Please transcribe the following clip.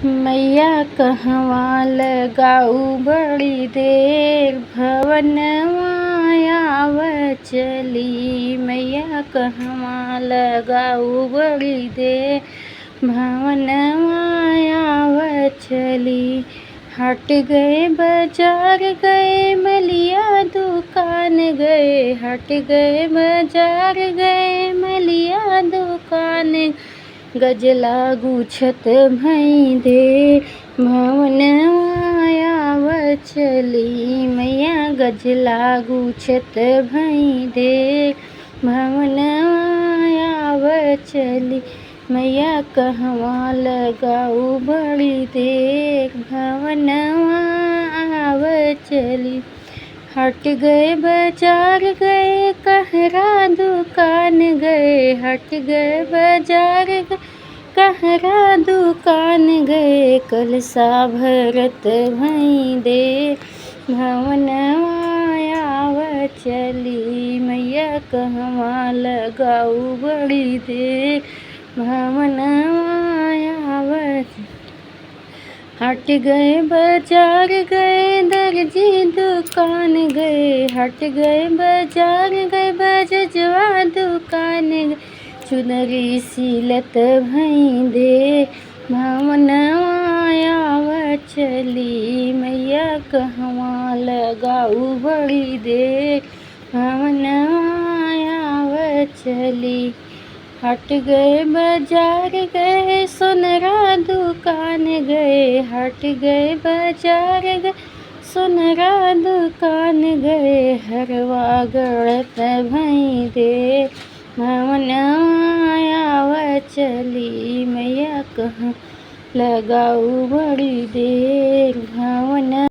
मैया कहवा लगाऊ बड़ी देर, भवनवा आवत चली। मैया कहवा लगाऊ बड़ी देर, भवनवा आवत चली। हट गए बाजार गए मलिया दुकान गए, हट गए बाजार गए मलिया दुकान। गजला गुछत भई दे, भवनवा आवत चली। मैया गजला गुछत भई दे, भवनवा आवत चली। मैया कहवा लगाऊ बड़ी देर, भवनवा आवत चली। हट गए बाजार गए कहरा दुकान गए, हट गए बाजार गए कहरा दुकान गए। कलसा भरत भई दे, भवनवा आवत चली। मैया कहवा लगाऊ बड़ी देर, भवनवा आवत। हट गए बाजार गए दर्जी दुकान गए, हट गए बाजार गए बजजवा दुकान गए। चुनरी सिलत भई दे, भवनवा आवत चली। मैया कहवा लगाऊ बड़ी देर, भवनवा आवत चली। हट गए बाजार गए सोनरा दुकान गए, हट गए बाजार गए सोनरा दुकान गए। हरवा गढ़त भई दे, भवनवा आवत चली। मैया कहवा लगाऊ बड़ी देर,